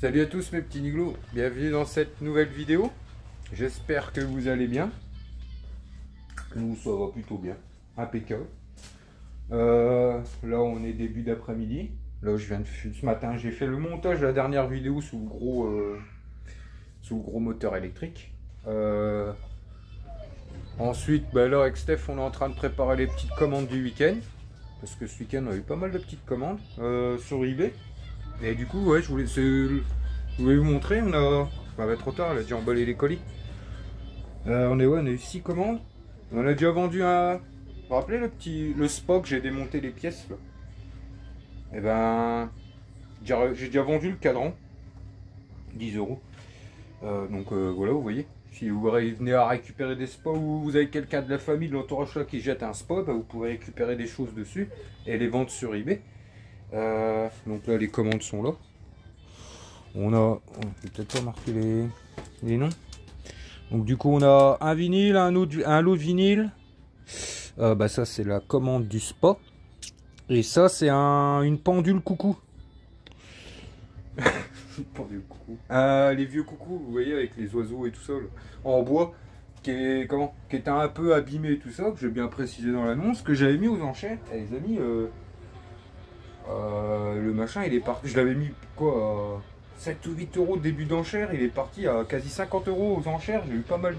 Salut à tous mes petits niglos, bienvenue dans cette nouvelle vidéo. J'espère que vous allez bien. Nous ça va plutôt bien, impeccable. Là on est début d'après-midi. Là je viens de ce matin, j'ai fait le montage de la dernière vidéo sous le gros moteur électrique. Ensuite là avec Steph on est en train de préparer les petites commandes du week-end. Parce que ce week-end on a eu pas mal de petites commandes sur eBay. Et du coup, ouais, je voulais vous montrer. On a, ça va être trop tard, elle a déjà emballé les colis. On a eu 6 commandes. On a déjà vendu un. Vous vous rappelez le Spock, j'ai démonté les pièces là. Et ben, j'ai déjà vendu le cadran, 10 €. Donc voilà, vous voyez. Si vous venez à récupérer des spots ou vous avez quelqu'un de la famille, de l'entourage là qui jette un spot, bah, vous pouvez récupérer des choses dessus et les vendre sur eBay. Donc là les commandes sont là. On peut peut-être pas marquer les noms. Donc du coup on a un vinyle, un lot de vinyle. Ça c'est la commande du spa. Et ça c'est une pendule coucou. Pendule coucou. Les vieux coucous, vous voyez, avec les oiseaux et tout ça là, en bois, qui était un peu abîmé et tout ça, que j'ai bien précisé dans l'annonce, que j'avais mis aux enchères. Et les amis, le machin il est parti, je l'avais mis quoi, 7 ou 8 € début d'enchère, il est parti à quasi 50 € aux enchères. J'ai eu pas mal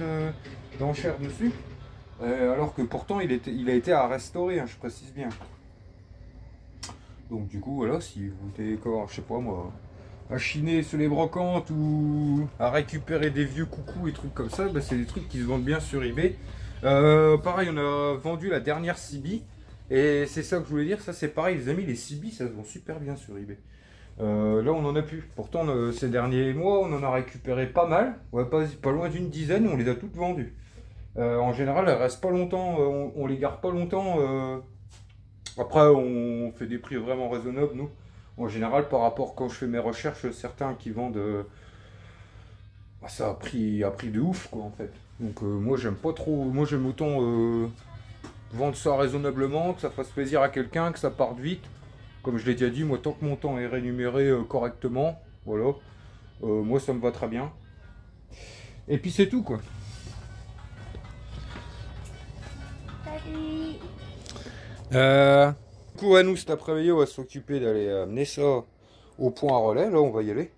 d'enchères dessus, alors que pourtant il a été à restaurer, hein, je précise bien. Donc du coup voilà, si vous voulez, je sais pas moi, à chiner sur les brocantes ou à récupérer des vieux coucous et trucs comme ça, bah, c'est des trucs qui se vendent bien sur eBay. Pareil, on a vendu la dernière CB. Et c'est ça que je voulais dire, ça c'est pareil les amis, les CB ça se vend super bien sur eBay. Là on en a plus, pourtant ces derniers mois on en a récupéré pas mal, ouais, pas loin d'une dizaine, on les a toutes vendues. En général elles restent pas longtemps, on les garde pas longtemps. Après on fait des prix vraiment raisonnables nous. En général par rapport quand je fais mes recherches, certains qui vendent, ça a pris de ouf quoi en fait. Donc moi j'aime pas trop, moi j'aime autant vendre ça raisonnablement, que ça fasse plaisir à quelqu'un, que ça parte vite. Comme je l'ai déjà dit, moi tant que mon temps est rémunéré correctement, voilà, moi ça me va très bien. Et puis c'est tout quoi. Du coup à nous cet après-midi on va s'occuper d'aller amener ça au point à relais, là on va y aller.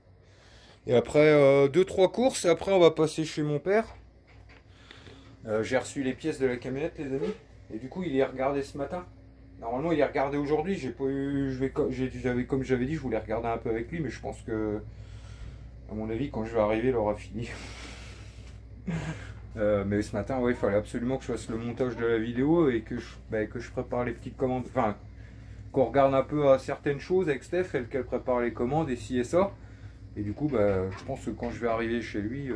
Et après 2-3 courses, et après on va passer chez mon père. J'ai reçu les pièces de la camionnette les amis. Et du coup, il est regardé ce matin. Normalement, il est regardé aujourd'hui. J'ai pas eu, comme j'avais dit, je voulais regarder un peu avec lui, mais je pense que, à mon avis, quand je vais arriver, il aura fini. Mais ce matin, ouais, il fallait absolument que je fasse le montage de la vidéo et que je prépare les petites commandes. Enfin, qu'on regarde un peu à certaines choses avec Steph, qu'elle prépare les commandes et ci et ça. Et du coup, je pense que quand je vais arriver chez lui,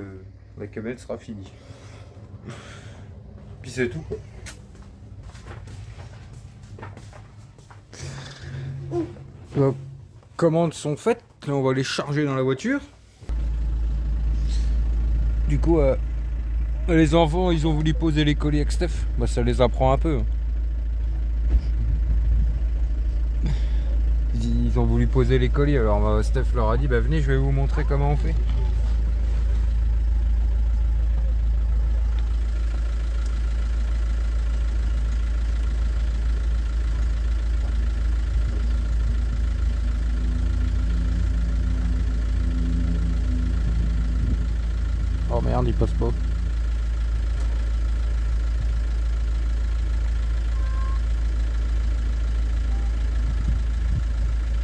la camionnette sera finie. Puis c'est tout. Les commandes sont faites, là on va les charger dans la voiture. Du coup les enfants ils ont voulu poser les colis avec Steph, ça les apprend un peu. Ils ont voulu poser les colis, alors Steph leur a dit venez, je vais vous montrer comment on fait. Oh merde, il passe pas.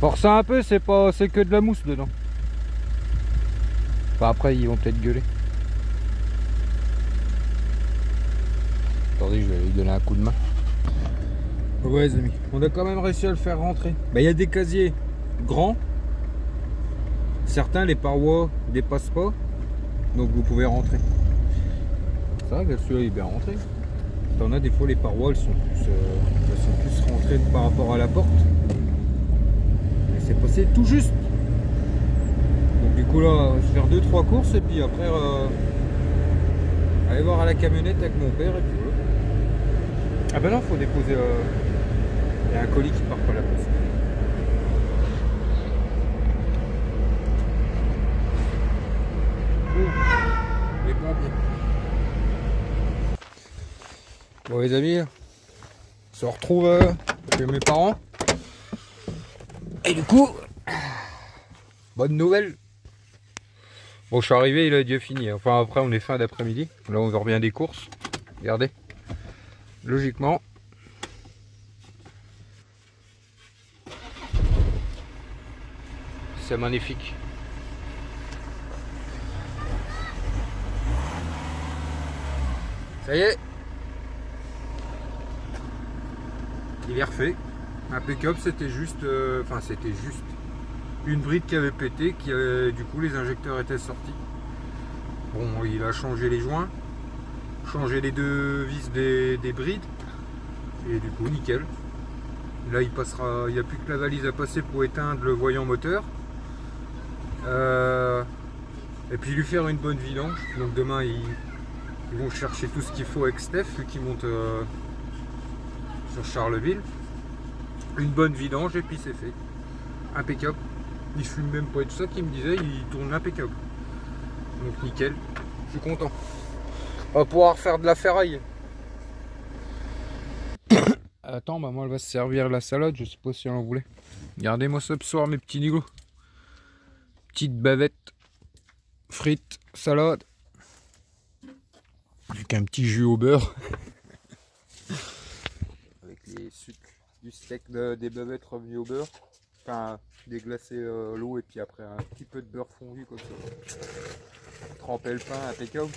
Force un peu, c'est que de la mousse dedans. Enfin, après ils vont peut-être gueuler. Attendez, je vais lui donner un coup de main. Ouais les amis, on a quand même réussi à le faire rentrer. Il y a des casiers grands. Certains les parois dépassent pas. Donc vous pouvez rentrer. C'est vrai que celui-là il est bien rentré. T'en as des fois les parois elles sont plus rentrées par rapport à la porte. Et c'est passé tout juste. Donc du coup là je vais faire 2-3 courses et puis après aller voir à la camionnette avec mon père et puis voilà. Ah ben non, faut déposer. Il y a un colis qui part pas la poste. Bon les amis, on se retrouve chez mes parents. Et du coup, bonne nouvelle. Bon, je suis arrivé, il a déjà fini. Enfin après on est fin d'après-midi. Là on revient des courses. Regardez. Logiquement. C'est magnifique. Ça y est. Il est refait. Impeccable, c'était juste, une bride qui avait pété, du coup les injecteurs étaient sortis. Bon, il a changé les joints, changé les deux vis des brides, et du coup nickel. Là il passera, il n'y a plus que la valise à passer pour éteindre le voyant moteur. Et puis lui faire une bonne vidange. Donc demain ils vont chercher tout ce qu'il faut avec Steph, vu qu'ils montent sur Charleville. Une bonne vidange et puis c'est fait. Impeccable. Il fume même pas et tout ça qu'il me disait, il tourne impeccable. Donc nickel. Je suis content. On va pouvoir faire de la ferraille. Attends, maman elle va se servir la salade, je sais pas si elle en voulait. Regardez-moi ça ce soir mes petits nigots. Petite bavette, frites, salade. Avec un petit jus au beurre. Avec les sucres du steak des bavettes revenus au beurre. Enfin, déglacer l'eau et puis après un petit peu de beurre fondu comme ça. Tremper le pain, impeccable.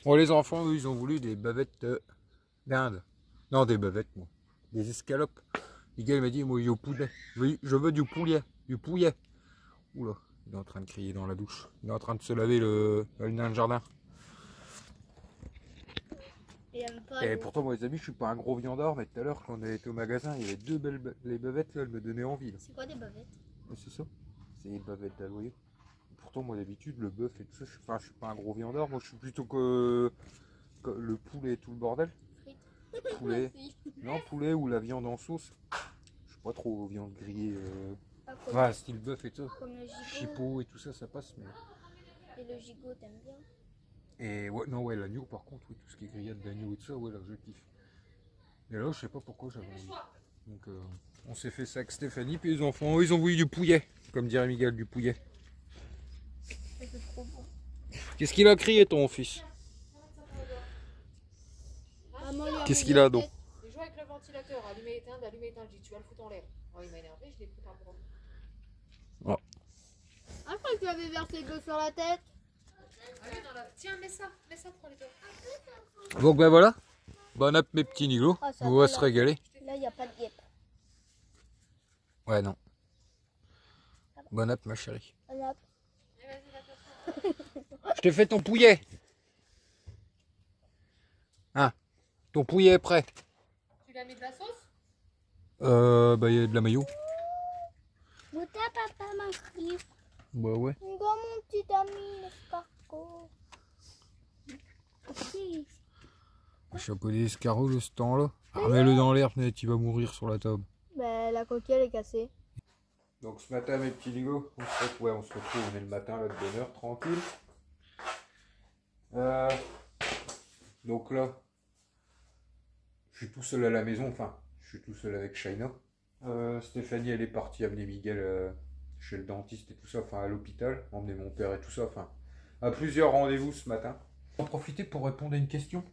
Bon, les enfants, eux, ils ont voulu des bavettes d'Inde. Non, des bavettes, moi. Des escalopes. Miguel m'a dit, moi, au poulet. Je veux du poulet. Du poulet. Oula, il est en train de crier dans la douche. Il est en train de se laver le nain de jardin. Et pourtant, moi, les amis, je suis pas un gros viandard, mais tout à l'heure, quand on était au magasin, il y avait deux belles les bavettes, là, elles me donnaient envie. C'est quoi des bavettes? C'est ça. C'est des bavettes d'aloyer. Pourtant, moi, d'habitude, le bœuf et tout ça, je suis pas un gros viandard. Moi, je suis plutôt que le poulet et tout le bordel. Poulet. Non, poulet ou la viande en sauce. Je suis pas trop viande grillée. Ouais, style bœuf et tout ça. Comme le gigot. Chipot et tout ça, ça passe. Mais... Et le gigot, t'aimes bien? Et ouais, non, ouais, l'agneau, par contre, oui, tout ce qui est grillade d'agneau et tout ça, ouais, là, je kiffe. Et là, je sais pas pourquoi j'avais envie. Donc, on s'est fait ça avec Stéphanie, puis les enfants, ils ont voulu du pouillet, comme dirait Miguel, du pouillet. C'est trop bon. Qu'est-ce qu'il a crié, ton fils? Qu'est-ce qu'il a, donc? Il joue avec le ventilateur, allumé, éteindre, allumé, éteindre. Je dis, tu vas le foutre en l'air. Oh, il m'a énervé, je l'ai pris par le bras. Oh. Ah, je crois que tu avais versé de l'eau sur la tête. Ah oui, dans la... Tiens, mets ça pour les deux. Donc, ben voilà. Bon app, mes petits nigots. Oh, On va se régaler. Là, il n'y a pas de guêpe. Ouais, non. Bon app, ma chérie. Bon app. Je t'ai fait ton pouillet. Hein? Ton pouillet est prêt. Tu lui as mis de la sauce? Bah, il y a de la mayo. Goûtez à papa m'inscrire. Bah, ouais. Dans mon petit ami, l'escargot. Je suis un peu des escargots de ce temps-là. Remets-le dans l'herbe, net, il va mourir sur la table. Bah, la coquille, elle est cassée. Donc ce matin, mes petits ligos, on se retrouve, on est le matin, là, de bonne heure, tranquille. Donc là, je suis tout seul à la maison, enfin, je suis tout seul avec Shaina. Stéphanie, elle est partie amener Miguel chez le dentiste et tout ça, enfin à l'hôpital, emmener mon père et tout ça, enfin, à plusieurs rendez-vous ce matin. J'en profiter pour répondre à une question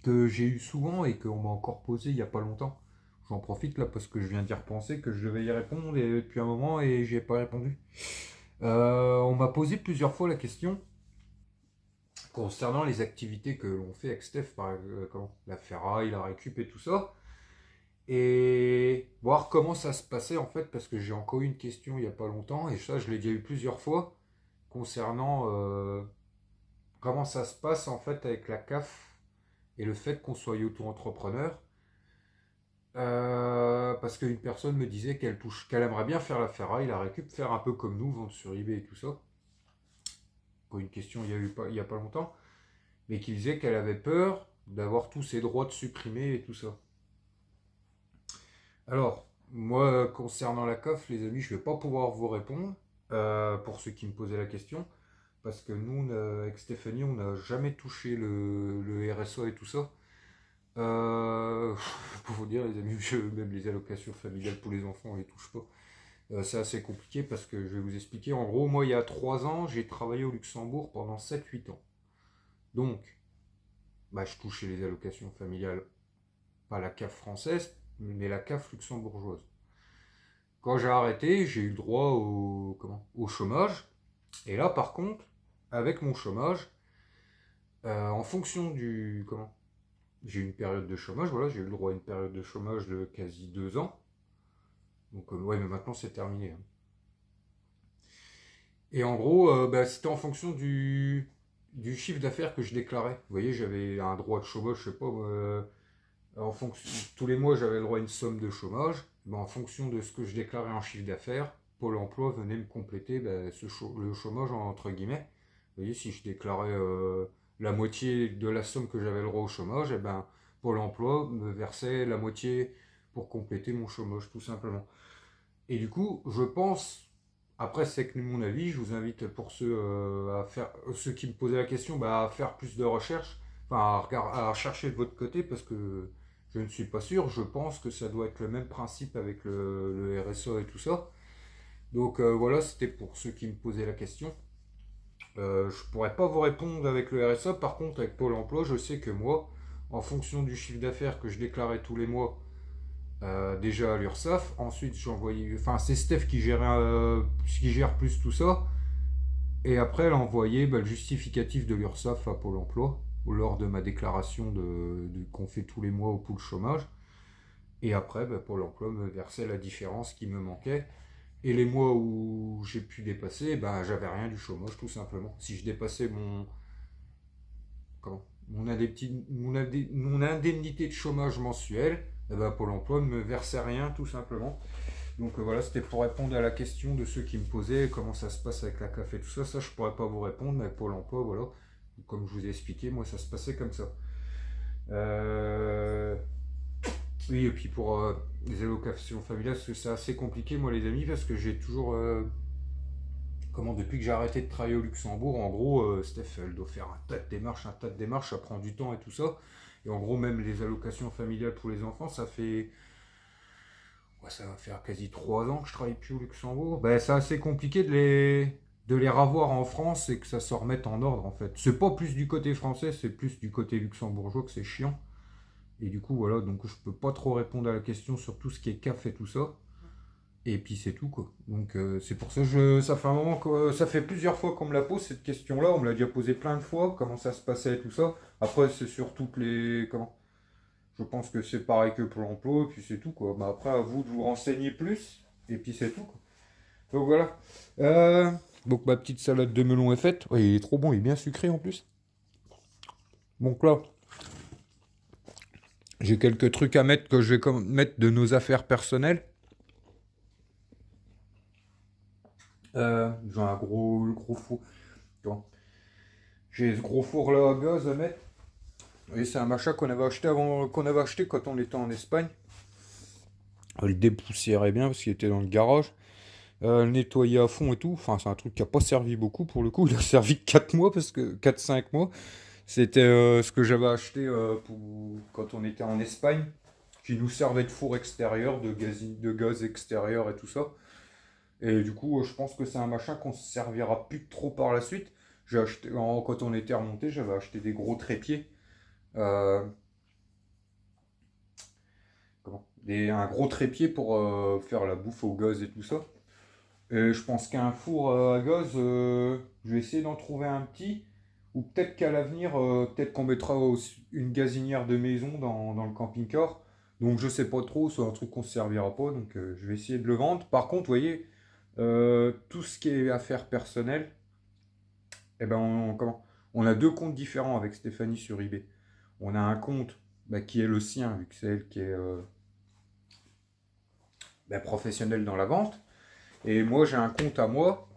que j'ai eu souvent et qu'on m'a encore posée il n'y a pas longtemps. J'en profite là parce que je viens d'y repenser, que je devais y répondre depuis un moment et j'y ai pas répondu. On m'a posé plusieurs fois la question concernant les activités que l'on fait avec Steph, la ferraille, la récup et tout ça. Et voir comment ça se passait en fait, parce que j'ai encore eu une question il n'y a pas longtemps, et ça je l'ai déjà eu plusieurs fois, concernant comment ça se passe en fait avec la CAF et le fait qu'on soit auto-entrepreneur. Parce qu'une personne me disait qu'elle aimerait bien faire la ferraille, la récup, faire un peu comme nous, vendre sur eBay et tout ça. Pour une question il y a pas longtemps, mais qui disait qu'elle avait peur d'avoir tous ses droits de supprimer et tout ça. Alors, moi, concernant la CAF, les amis, je ne vais pas pouvoir vous répondre, pour ceux qui me posaient la question, parce que nous, avec Stéphanie, on n'a jamais touché le RSA et tout ça. Pour vous dire, les amis, même les allocations familiales pour les enfants, on les touche pas. C'est assez compliqué parce que je vais vous expliquer. En gros, moi, il y a 3 ans, j'ai travaillé au Luxembourg pendant 7-8 ans. Donc, bah, je touchais les allocations familiales, pas la CAF française, mais la CAF luxembourgeoise. Quand j'ai arrêté, j'ai eu le droit au chômage. Et là, par contre, avec mon chômage, en fonction du... J'ai eu une période de chômage, voilà, j'ai eu le droit à une période de chômage de quasi 2 ans. Donc, ouais, mais maintenant c'est terminé, hein. Et en gros, bah, c'était en fonction du chiffre d'affaires que je déclarais. Vous voyez, j'avais un droit de chômage, je sais pas, en fonction, tous les mois j'avais le droit à une somme de chômage. Bah, en fonction de ce que je déclarais en chiffre d'affaires, Pôle emploi venait me compléter bah, le chômage entre guillemets. Vous voyez, si je déclarais la moitié de la somme que j'avais le droit au chômage, et ben, Pôle emploi me versait la moitié pour compléter mon chômage, tout simplement. Et du coup, je pense, après c'est que mon avis, je vous invite pour ceux qui me posaient la question, bah, à faire plus de recherches, enfin à chercher de votre côté parce que je ne suis pas sûr. Je pense que ça doit être le même principe avec le RSA et tout ça. Donc voilà, c'était pour ceux qui me posaient la question. Je pourrais pas vous répondre avec le RSA, par contre avec Pôle emploi, je sais que moi, en fonction du chiffre d'affaires que je déclarais tous les mois, déjà à l'URSSAF. Ensuite, j'envoyais. Enfin, c'est Steph qui gère plus tout ça. Et après, elle a envoyé bah, le justificatif de l'URSSAF à Pôle emploi lors de ma déclaration qu'on fait tous les mois au pool chômage. Et après, bah, Pôle emploi me versait la différence qui me manquait. Et les mois où j'ai pu dépasser, bah, j'avais rien du chômage, tout simplement. Si je dépassais mon indemnité de chômage mensuelle, eh ben, Pôle emploi ne me versait rien, tout simplement. Donc voilà, c'était pour répondre à la question de ceux qui me posaient comment ça se passe avec la CAF et tout ça. Ça, je pourrais pas vous répondre, mais avec Pôle emploi, voilà. Comme je vous ai expliqué, moi, ça se passait comme ça. Oui, et puis pour les allocations familiales, parce que c'est assez compliqué, moi, les amis, parce que j'ai toujours... depuis que j'ai arrêté de travailler au Luxembourg, en gros, Steph, elle doit faire un tas de démarches, ça prend du temps et tout ça. Et en gros, même les allocations familiales pour les enfants, ça fait... Ouais, ça va faire quasi 3 ans que je travaille plus au Luxembourg. Ben, c'est assez compliqué de les revoir en France et que ça se remette en ordre, en fait. C'est pas plus du côté français, c'est plus du côté luxembourgeois que c'est chiant. Et du coup, voilà, donc je peux pas trop répondre à la question sur tout ce qui est CAF et tout ça. Et puis c'est tout quoi. Donc c'est pour ça que ça fait un moment que ça fait plusieurs fois qu'on me la pose cette question-là. On me l'a déjà posé plein de fois. Comment ça se passait et tout ça. Après c'est sur toutes les Je pense que c'est pareil que pour l'emploi et puis c'est tout quoi. Mais après à vous de vous renseigner plus et puis c'est tout quoi. Donc voilà. Donc ma petite salade de melon est faite. Ouais, il est trop bon, il est bien sucré en plus. Donc là j'ai quelques trucs à mettre que je vais mettre de nos affaires personnelles. J'ai un gros four. J'ai ce gros four là à gaz à mettre. Et c'est un machin qu'on avait acheté quand on était en Espagne. Le dépoussiérait bien parce qu'il était dans le garage. Le nettoyer à fond et tout. Enfin, c'est un truc qui a pas servi beaucoup pour le coup. Il a servi 4 mois parce que 4-5 mois. C'était ce que j'avais acheté quand on était en Espagne. Qui nous servait de four extérieur, de gaz extérieur et tout ça. Et du coup, je pense que c'est un machin qu'on se servira plus trop par la suite. J'ai acheté, quand on était remonté, j'avais acheté des gros trépieds. Un gros trépied pour faire la bouffe au gaz et tout ça. Et je pense qu'un four à gaz, je vais essayer d'en trouver un petit. Ou peut-être qu'à l'avenir, peut-être qu'on mettra une gazinière de maison dans le camping-car. Donc je sais pas trop, c'est un truc qu'on ne se servira pas. Donc je vais essayer de le vendre. Par contre, vous voyez... tout ce qui est affaires personnelles, eh ben on a 2 comptes différents avec Stéphanie sur eBay. On a un compte qui est le sien, vu que c'est elle qui est professionnelle dans la vente. Et moi j'ai un compte à moi,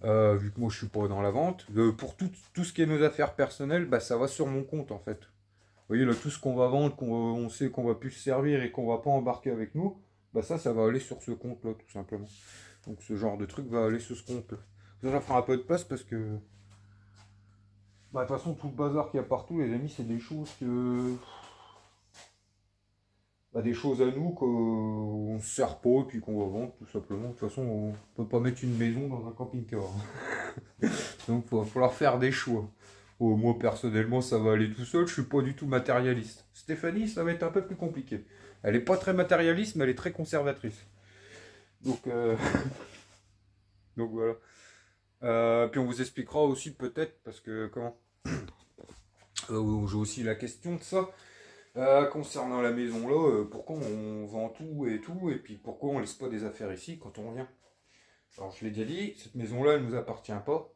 vu que moi je suis pas dans la vente. Pour tout ce qui est nos affaires personnelles, ça va sur mon compte en fait. Vous voyez là, tout ce qu'on va vendre, on sait qu'on va plus se servir et qu'on va pas embarquer avec nous, ça va aller sur ce compte là tout simplement. Donc ce genre de truc va aller sur ce compte là. Ça fera un peu de place parce que... de toute façon tout le bazar qu'il y a partout les amis c'est des choses que... des choses à nous qu'on ne sert pas et puis qu'on va vendre tout simplement. De toute façon, on peut pas mettre une maison dans un camping-car. Donc il va falloir faire des choix. Oh, moi personnellement ça va aller tout seul, je suis pas du tout matérialiste. Stéphanie, ça va être un peu plus compliqué. Elle est pas très matérialiste, mais elle est très conservatrice. Donc, donc voilà. Puis on vous expliquera aussi peut-être, parce que comment j'ai aussi la question de ça. Concernant la maison là, pourquoi on vend tout, et puis pourquoi on laisse pas des affaires ici quand on revient. Alors je l'ai déjà dit, cette maison là elle nous appartient pas.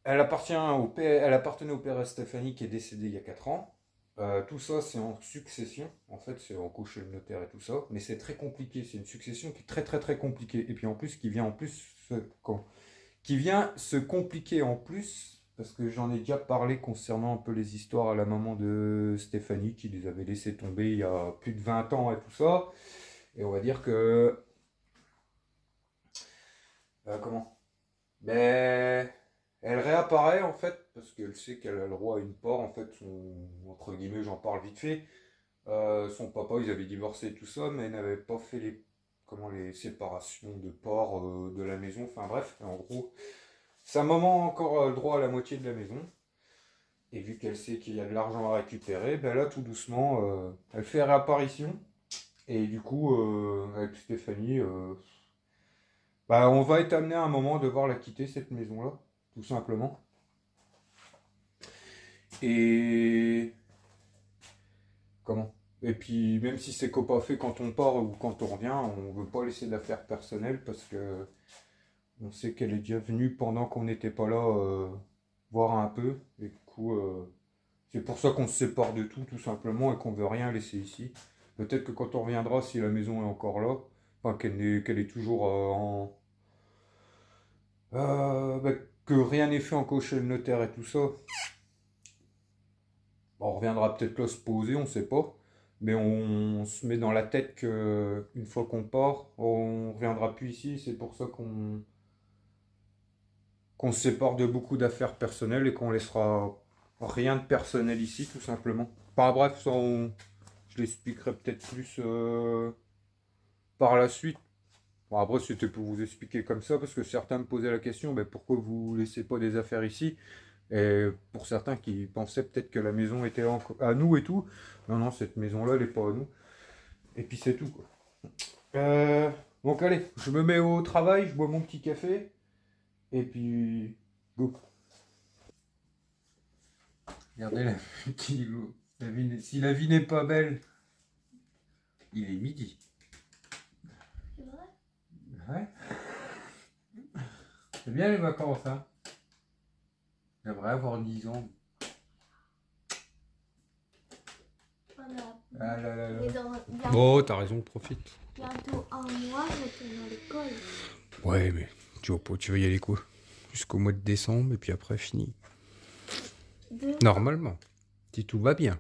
Elle appartenait au père Stéphanie qui est décédé il y a 4 ans. Tout ça c'est en succession, en fait c'est en chez le notaire et tout ça, mais c'est très compliqué, c'est une succession qui est très très très compliquée, et puis en plus qui vient se compliquer en plus. Parce que j'en ai déjà parlé concernant un peu les histoires à la maman de Stéphanie qui les avait laissés tomber il y a plus de 20 ans et tout ça. Et on va dire que... comment ben, elle réapparaît en fait parce qu'elle sait qu'elle a le droit à une part. En fait, entre guillemets, j'en parle vite fait. Son papa, ils avaient divorcé et tout ça, mais ils n'avaient pas fait les séparations de parts de la maison. Enfin bref, en gros... Sa maman a encore le droit à la moitié de la maison. Et vu qu'elle sait qu'il y a de l'argent à récupérer, ben là, tout doucement, elle fait réapparition. Et du coup, avec Stéphanie, on va être amené à un moment de devoir la quitter, cette maison-là. Tout simplement. Et... Comment ? Et puis, même si c'est pas fait quand on part ou quand on revient, on veut pas laisser d'affaires personnelles parce que... On sait qu'elle est déjà venue pendant qu'on n'était pas là voir un peu. Et du coup, c'est pour ça qu'on se sépare de tout simplement, et qu'on veut rien laisser ici. Peut-être que quand on reviendra, si la maison est encore là, enfin qu'elle est toujours que rien n'est fait encore chez le notaire et tout ça. On reviendra peut-être là se poser, on sait pas. Mais on se met dans la tête qu'une fois qu'on part, on reviendra plus ici. C'est pour ça qu'on se sépare de beaucoup d'affaires personnelles et qu'on laissera rien de personnel ici, tout simplement. Enfin bref, ça je l'expliquerai peut-être plus par la suite. Bon, après, c'était pour vous expliquer comme ça, parce que certains me posaient la question, mais pourquoi vous laissez pas des affaires ici? Et pour certains qui pensaient peut-être que la maison était à nous et tout. Non, non, cette maison-là, elle n'est pas à nous. Et puis c'est tout, quoi. Donc allez, je me mets au travail, je bois mon petit café. Et puis, go. Regardez la petite go. Si la vie n'est pas belle, il est midi. C'est vrai? Ouais. C'est bien les vacances, hein. J'aimerais avoir 10 ans. Voilà. Ah là là là. Et dans Oh, t'as raison, profite. bientôt un mois, je retourne à l'école. Ouais, mais tu vas y aller quoi? Jusqu'au mois de décembre et puis après fini. Normalement, si tout va bien.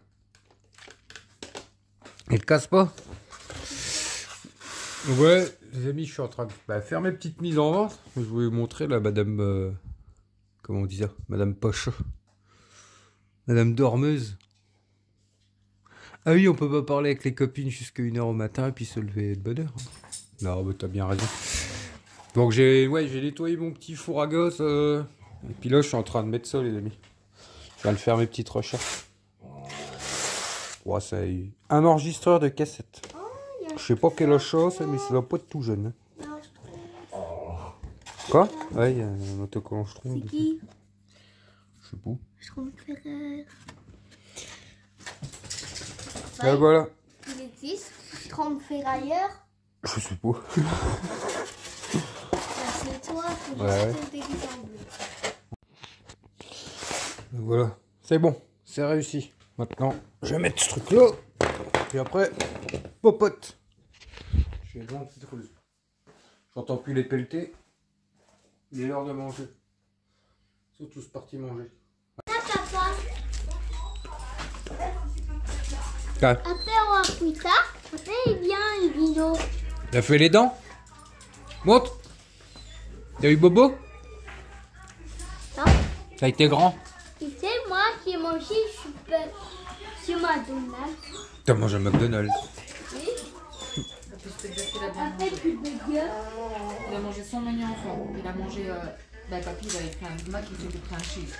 Elle casse pas. Ouais, les amis, je suis en train de faire mes petites mises en vente. Je vais vous montrer là, madame... comment on dit ça? Madame Poche. Madame Dormeuse. Ah oui, on peut pas parler avec les copines jusqu'à 1h au matin et puis se lever de bonne heure. Non, mais t'as bien raison. Donc j'ai nettoyé mon petit four à gosse. Et puis là, je suis en train de mettre ça, les amis. Je viens de faire mes petites recherches. Ouais, c'est un enregistreur de cassette. Je sais pas quelle chose, mais ça doit pas être tout jeune. Non, je trouve. Quoi? Ouais, il y a un autocollant Schtroumpf. C'est qui? Je sais pas. Schtroumpf Ferrer. Et voilà. Il existe. Schtroumpf Ferrailleur. Je sais pas. C'est toi qui Ouais. juste déguisé en bleu. Voilà. C'est bon. C'est réussi. Maintenant, je vais mettre ce truc là. Et après, popote. Je vais dans une petite ruse. J'entends plus les pelletés. Il est l'heure de manger. Ils sont tous partis manger. Papa, Ah, après on va plus tard. Après il vient, il vino. il a fait les dents? Monte. T'as eu bobo? Non. Ça a été grand? Tu sais, moi qui ai mangé super sur McDonald's. T'as mangé à McDonald's. Je peux te dire qu'il a bien Après, mangé. tu peux dire. Il a mangé son menu enfant. Il a mangé. Papy, il avait pris un mac qui s'était pris un cheese.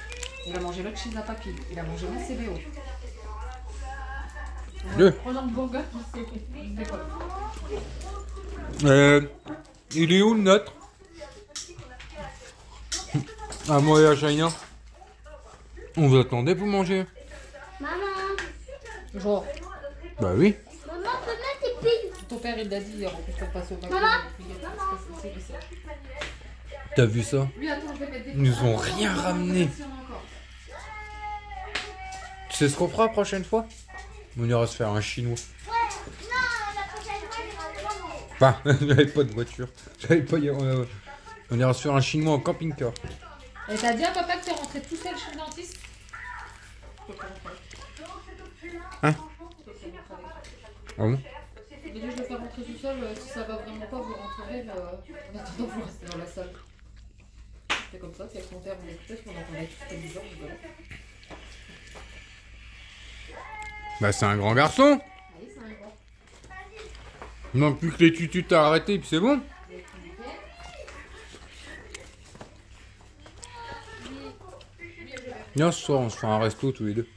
Il a mangé l'autre cheese à papy. Il a mangé mon CBO. Deux. Prenons le burger, je sais pas. Il est où le nôtre? Ah, moi et à China. On vous attendait pour manger? Maman, Genre, Bah oui. maman, peux mettre tes piles. ton père il l'a dit hier, on peut passer au bac. Maman. T'as vu ça? Lui, attends, je vais mettre des. Ils nous ont rien ramené. Tu sais ce qu'on fera la prochaine fois? On ira se faire un chinois. Ouais, non, la prochaine fois, je vais maman. Enfin, j'avais pas de voiture. J'avais pas. On ira se faire un chinois en camping-car. Et t'as dit à papa que t'es rentré tout seul chez le dentiste? Hein? Ah bon? Il dit je vais faire rentrer tout seul, si ça va vraiment pas, vous rentrerez, mais en attendant vous restez dans la salle. C'est comme ça, puis avec mon père, on écoutait, parce qu'on entendait tout ce bizarre, voilà. Bah c'est un grand garçon. Ah oui, c'est un grand. Non plus que les tutus t'as arrêté puis c'est bon. Viens ce soir on se fait un resto tous les deux.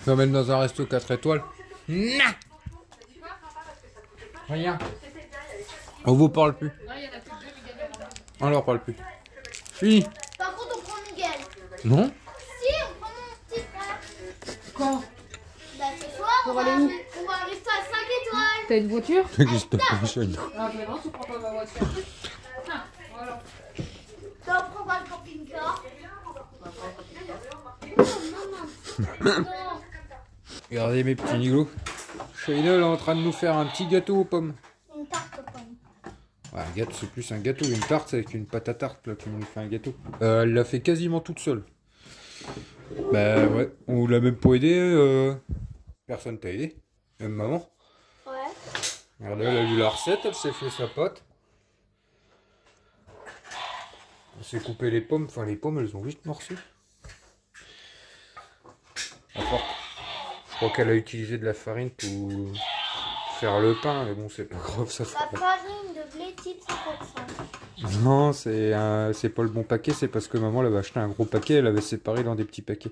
On va mettre dans un resto 4 étoiles. Non. Rien. On vous parle plus. Non, il y en a plus que deux, mais gagnent. On leur parle plus. Fini. Par contre, on prend Miguel. Non. Si, on prend mon petit frère. Quand? Bah, ce soir, Pour aller où? on va rester à 5 étoiles. T'as une voiture? Qu'est-ce que t'as fait, Chine? Ah, ben non, tu prends pas ma voiture. Ah, voilà. Bah, on prend pas le camping-car. Non, maman. Non. Regardez mes petits nigots. Shayna elle est en train de nous faire un petit gâteau aux pommes. Une tarte aux pommes. Ouais, un gâteau, c'est plus un gâteau. Une tarte, c'est avec une pâte à tarte là, qui nous fait un gâteau. Elle l'a fait quasiment toute seule. Bah ouais, on l'a même pas aidé. Personne t'a aidé. Même maman. Ouais. Regardez, elle a lu la recette, elle s'est fait sa pâte. Elle s'est coupé les pommes. Enfin, les pommes, elles ont vite morcé. Enfin, je crois qu'elle a utilisé de la farine pour faire le pain, mais bon, c'est pas grave, ça fera. La farine de blé type 55. Non, c'est pas le bon paquet, c'est parce que maman elle avait acheté un gros paquet, elle l'avait séparé dans des petits paquets.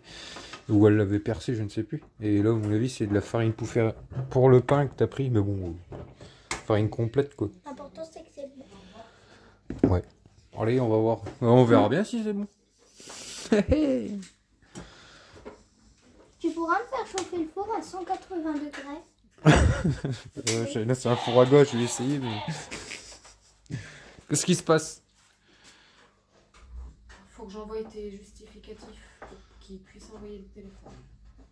Ou elle l'avait percé, je ne sais plus. Et là, à mon avis, c'est de la farine pour faire pour le pain que t'as pris, mais bon, farine complète quoi. L'important, c'est que c'est bon. Ouais. Allez, on va voir. On verra bien si c'est bon. Tu pourras me faire chauffer le four à 180 degrés. Là, c'est un four à gauche, je vais essayer, mais. Qu'est-ce qui se passe? Faut que j'envoie tes justificatifs pour qu'ils puissent envoyer le téléphone.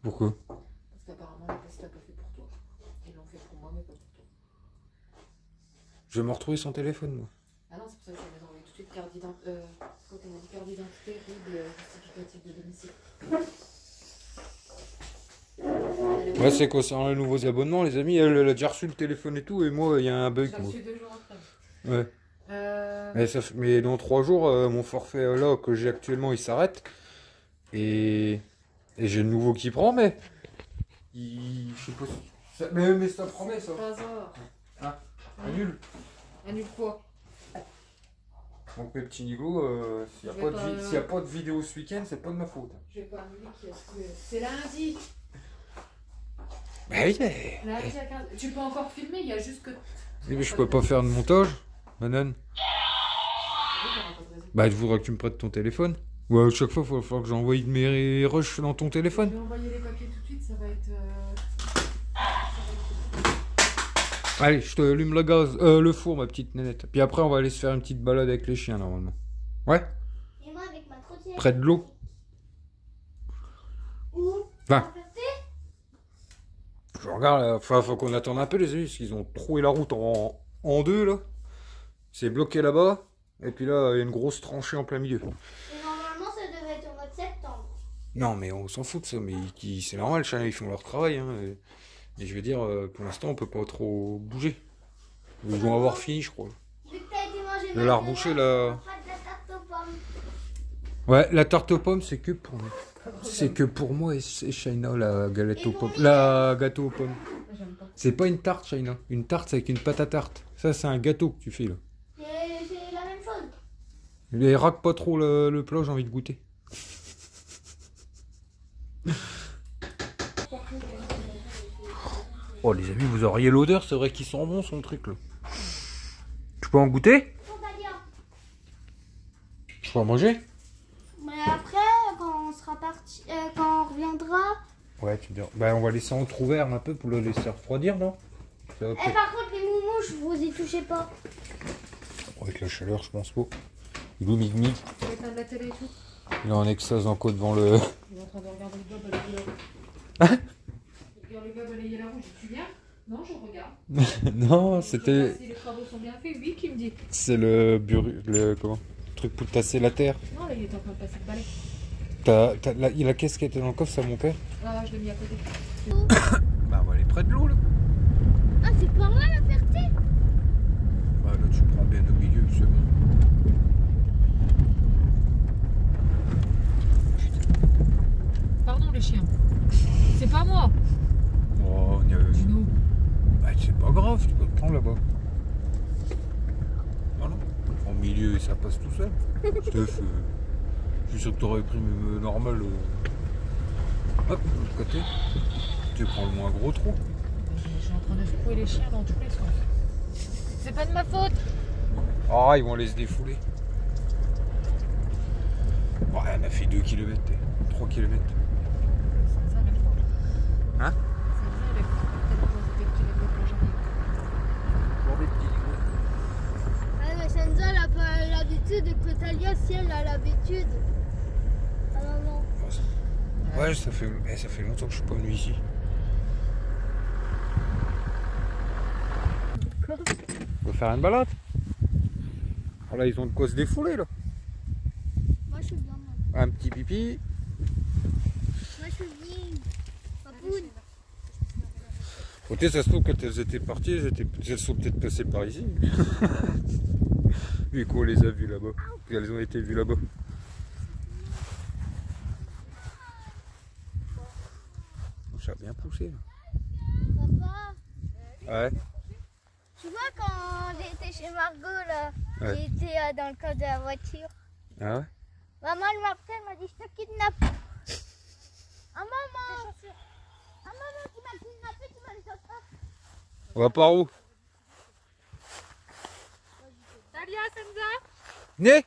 Pourquoi? Parce qu'apparemment, la poste l'a pas fait pour toi. Ils l'ont fait pour moi, mais pas pour toi. Je vais me retrouver sans téléphone, moi. Ah non, c'est pour ça que je vais envoyer tout de suite carte d'identité. Quand on a dit carte d'identité, RIB, justificatif de domicile. Ouais, c'est concernant les nouveaux abonnements, les amis. Elle a déjà reçu le téléphone et tout, et moi, il y a un bug. J'ai Moi. reçu 2 jours après. Ouais. Mais dans 3 jours, mon forfait là que j'ai actuellement, il s'arrête. Et j'ai le nouveau qui prend, mais. Je sais pas si. Mais ça promet, ça. Hasard. Ah, annule. Annule quoi? Donc, mes petits nigots, s'il n'y a pas de vidéo ce week-end, c'est pas de ma faute. Je vais pas annuler qui a trouvé. C'est lundi. Bah oui, mais. Lundi à 15. Tu peux encore filmer, il y a juste que. Mais je peux pas faire de montage, Manon. Bah, je voudrais que tu me prêtes ton téléphone. Ouais, à chaque fois, il va falloir que j'envoie mes rushs dans ton Je téléphone. vais envoyer les papiers tout de suite, ça va être. Allez, je te allume le four, ma petite nénette. Puis après, on va aller se faire une petite balade avec les chiens, normalement. Ouais? Et moi, avec ma trottinette. Près de l'eau. Où? Va. Je regarde, enfin, faut qu'on attende un peu, les amis, parce qu'ils ont troué la route en deux, là. C'est bloqué là-bas. Et puis là, il y a une grosse tranchée en plein milieu. Et normalement, ça devait être au mois de septembre. Non, mais on s'en fout de ça. Mais c'est normal, les chiens, ils font leur travail. Hein, et je veux dire, pour l'instant, on peut pas trop bouger. Ils vont avoir fini, je crois. Vu que t'as été manger De la reboucher, là. on fera de la tarte aux pommes. Ouais, la tarte aux pommes, c'est que pour nous. C'est que pour moi, c'est China, la galette aux pommes. La gâteau aux pommes. J'aime pas. C'est pas une tarte, China. Une tarte, c'est avec une pâte à tarte. Ça, c'est un gâteau que tu fais, là. C'est la même chose. Les raque pas trop le plat, j'ai envie de goûter. Oh, les amis, vous auriez l'odeur, c'est vrai qu'il sent bon, son truc, là. Tu peux en goûter? Tu peux en manger? Mais après, quand on sera parti, quand on reviendra. Ouais, tu dis. Bah, on va laisser entrouvert un peu pour le laisser refroidir, non? Ça va Par contre, les moumouches, vous y touchez pas. avec la chaleur, je pense pas. Il est midi. Tu vas éteindre la télé et tout. Il est en extase encore devant le. Il est en train de regarder le Bob balayer la roue. Hein? Il regarde le Bob balayer la roue, je dis tu viens? Non, je regarde. Non, Je c'était. sais pas si les travaux sont bien faits, oui, qui me dit. C'est le comment? Le truc pour tasser la terre. Non, là, il est en train de passer le balai. La caisse qui était dans le coffre, c'est à mon père. Ah, je l'ai mis à côté. Bah, on va aller près de l'eau, là. Ah, c'est par là la Ferté. Bah, là, tu prends bien au milieu, c'est bon. Pardon, les chiens. C'est pas moi. Oh, on y a... Nous. Bah, c'est pas grave, tu peux le prendre là-bas. Voilà. En milieu, ça passe tout seul. Steph, je suis sûr que t'aurais pris normal. Hop, de l'autre côté. Tu prends le moins gros trou. Je suis en train de secouer les chiens dans tous les sens. C'est pas de ma faute. Ah, ils vont aller se défouler. Ouais, on a fait 2 km, 3 km. Ça avec moi. Hein? Ça avec moi. Peut-être des petits lèvres quand j'arrive. Pour des petits Ah, mais Senza, elle a pas l'habitude que Talia, si elle a l'habitude. Ah non, non. Ouais, ça fait longtemps que je suis pas venu ici. On va faire une balade. Oh là, ils ont de quoi se défouler là. Moi, je suis bien. Moi, Un petit pipi. moi je suis bien. Papoune. Ok, ça se trouve quand elles étaient parties, elles sont peut-être passées par ici. Vu qu'on les a vues là-bas. Elles ont été vues là-bas. Ça a bien poussé là. Papa, Ouais. tu vois, quand j'étais chez Margot, là, Ouais. j'étais dans le coffre de la voiture. Ah ouais? Maman, elle m'a appelé, elle m'a dit, je te kidnappe. Ah, maman! Ah, maman, tu m'as kidnappé, tu m'as les sortir. On va par où? Talia, Senza. Né?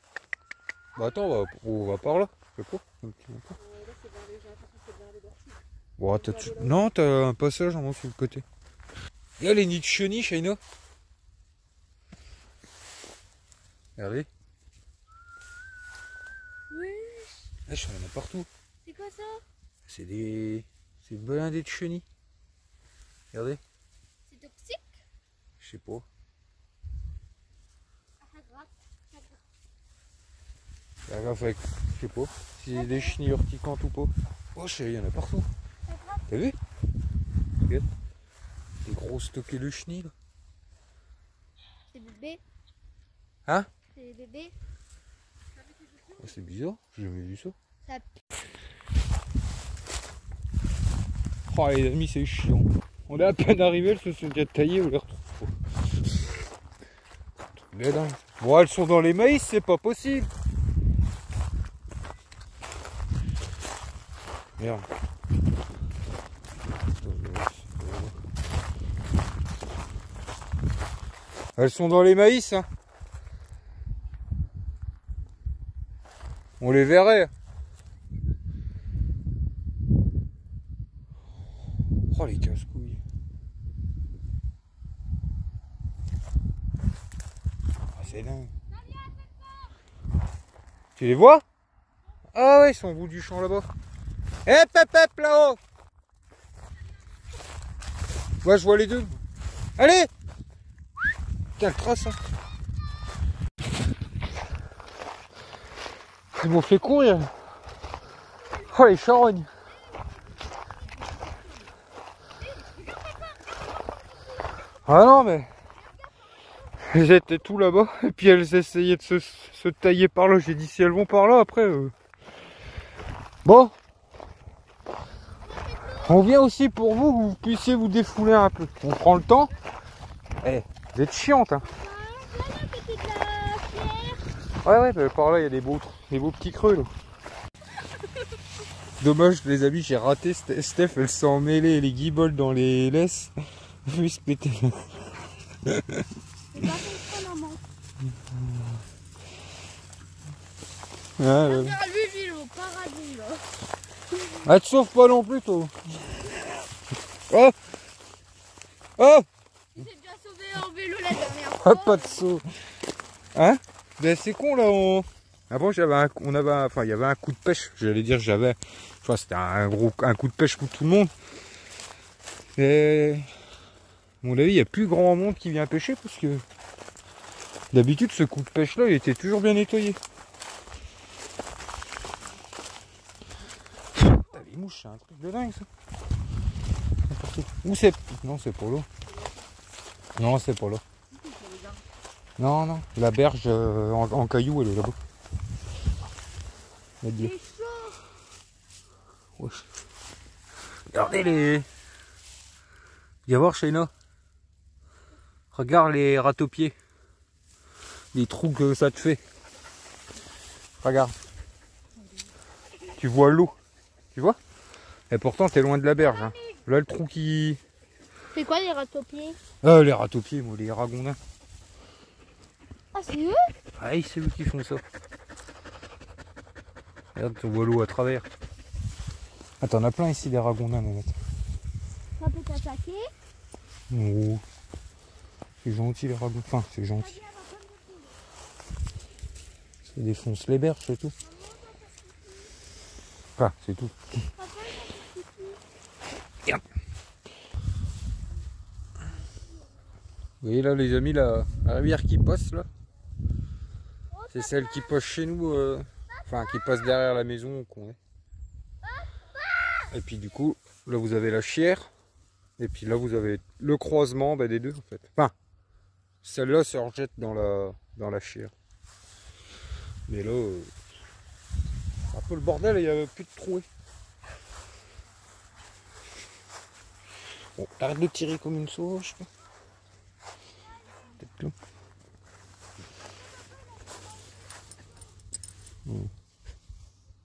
Bah attends, on va par là. Je sais pas. Un petit peu. Bon, non, t'as un passage en haut sur le côté. Il y a les nids de chenilles, Shaina. Regardez. Oui. Ah, je en a partout. C'est quoi ça? C'est des blindés de chenilles. Regardez. C'est toxique? Je sais pas. Ah, ça gratte. Ça gratte. La gaffe avec, je sais pas. Si c'est des chenilles urticantes ou pas. Oh, chérie, il y en a partout. Ça gratte. T'as vu? Regarde. Des gros stockés de chenilles là. C'est bébé. Hein? C'est des bébés. Oh, c'est bizarre, j'ai jamais vu ça. Ça Oh les amis, c'est chiant. On est à peine arrivé, elles se sont déjà taillées, on les retrouve pas. Bon, elles sont dans les maïs, c'est pas possible. Merde. Elles sont dans les maïs, hein. On les verrait. Oh les casse-couilles. Ah, c'est dingue. Tu les vois? Ah ouais, ils sont au bout du champ là-bas. Hep hep hep là-haut. Ouais, je vois les deux. Allez. Quelle trace, hein. Ils m'ont fait courir. Oh les charognes. Ah non mais elles étaient tout là-bas et puis elles essayaient de se tailler par là. J'ai dit si elles vont par là après. Bon, On vient aussi pour vous, que vous puissiez vous défouler un peu. On prend le temps. Eh, vous êtes chiante, hein. Ouais, bah, par là, il y a des beaux petits creux, là. Dommage, les amis, j'ai raté. Steph, elle s'est emmêlée les guibolles dans les laisses. Je vais se péter. Ah, Lui, il est au paradis, là. ah, te sauve pas non plus, toi. Oh, oh, Il s'est déjà sauvé en vélo la dernière ah, fois. pas de saut. Hein? Ben, c'est con, là. Avant, il y avait un coup de pêche. J'allais dire, enfin, c'était un coup de pêche pour tout le monde. Et, à mon avis, il n'y a plus grand monde qui vient pêcher parce que d'habitude, ce coup de pêche-là, il était toujours bien nettoyé. Les mouches, c'est un truc de dingue, ça. Où c'est? Non, c'est pour l'eau. Non, c'est pour l'eau. Non, la berge en caillou, elle est là-bas. Il est chaud. Ouais. Regardez les... Viens voir, Shayna. Regarde les ratopiers. Les trous que ça te fait. Regarde. Tu vois l'eau. Tu vois? Et pourtant, t'es loin de la berge. Hein. Là, le trou qui... C'est quoi les ratopiers? Ah, les ratopiers, moi, les ragondins. Ah, c'est eux? Ah, c'est eux qui font ça. Regarde, tu vois l'eau à travers. Ah, t'en as plein ici, des ragondins, Nanette. Ça peut t'attaquer? Oh. C'est gentil, les ragondins. Enfin, c'est gentil. Ça défonce les berges, c'est tout. Enfin, c'est tout. Regarde. Vous voyez là, les amis, la rivière qui passe là, c'est celle qui passe chez nous, enfin qui passe derrière la maison qu'on est. Et puis du coup, là vous avez la Chière, et puis là vous avez le croisement des deux en fait. Enfin, celle-là se rejette dans la Chière. Mais là, c'est un peu le bordel, il n'y a plus de trouée. Bon, arrête de tirer comme une sauvage. Peut-être tout.